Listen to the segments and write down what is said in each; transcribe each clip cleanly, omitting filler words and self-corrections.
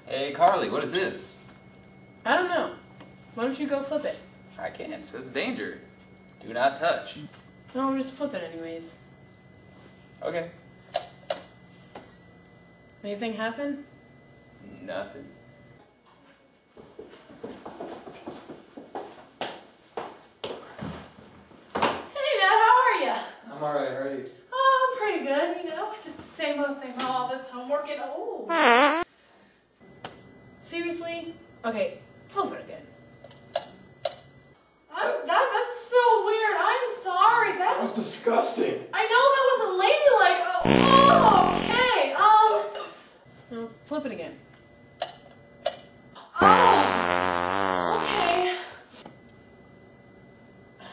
Hey, Carly, what is this? I don't know. Why don't you go flip it? I can't. It says danger. Do not touch. No, just flip it anyways. Okay. Anything happen? Nothing. Hey, Dad, how are ya? I'm alright, how are you? Oh, I'm pretty good, you know. Just the same old, all this homework and oh. Seriously? Okay, flip it again. That's so weird. I'm sorry. That was disgusting. I know that wasn't ladylike. Oh, okay. No, flip it again. Oh, okay.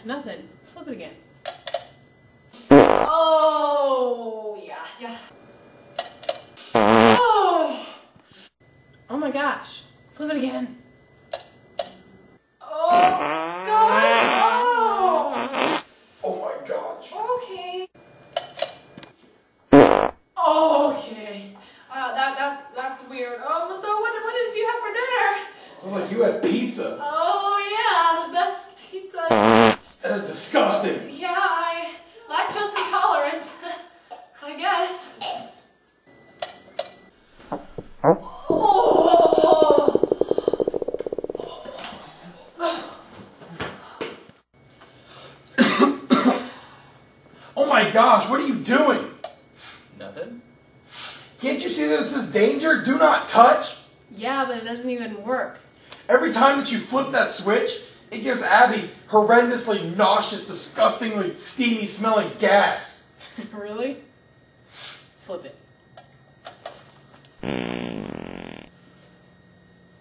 Nothing. Flip it again. Oh, yeah. Oh my gosh. Flip it again. Oh gosh. Oh my gosh. Okay. Okay. That's weird. So what did you have for dinner? Smells like you had pizza. Oh yeah, the best pizza. That is disgusting. Yeah, I lactose intolerant. I guess. Oh my gosh, what are you doing? Nothing? Can't you see that it says danger? Do not touch? Yeah, but it doesn't even work. Every time that you flip that switch, it gives Abby horrendously nauseous, disgustingly steamy smelling gas. Really? Flip it.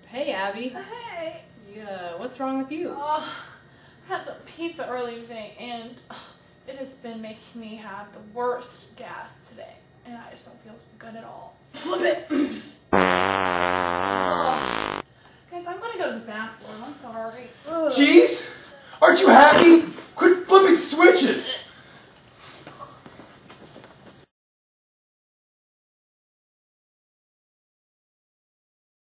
Hey, Abby. Hey. Yeah, what's wrong with you? I had some pizza earlier today, and it has been making me have the worst gas today, and I just don't feel good at all. Flip it. Guys, I'm gonna go to the bathroom. I'm sorry. Jeez, aren't you happy?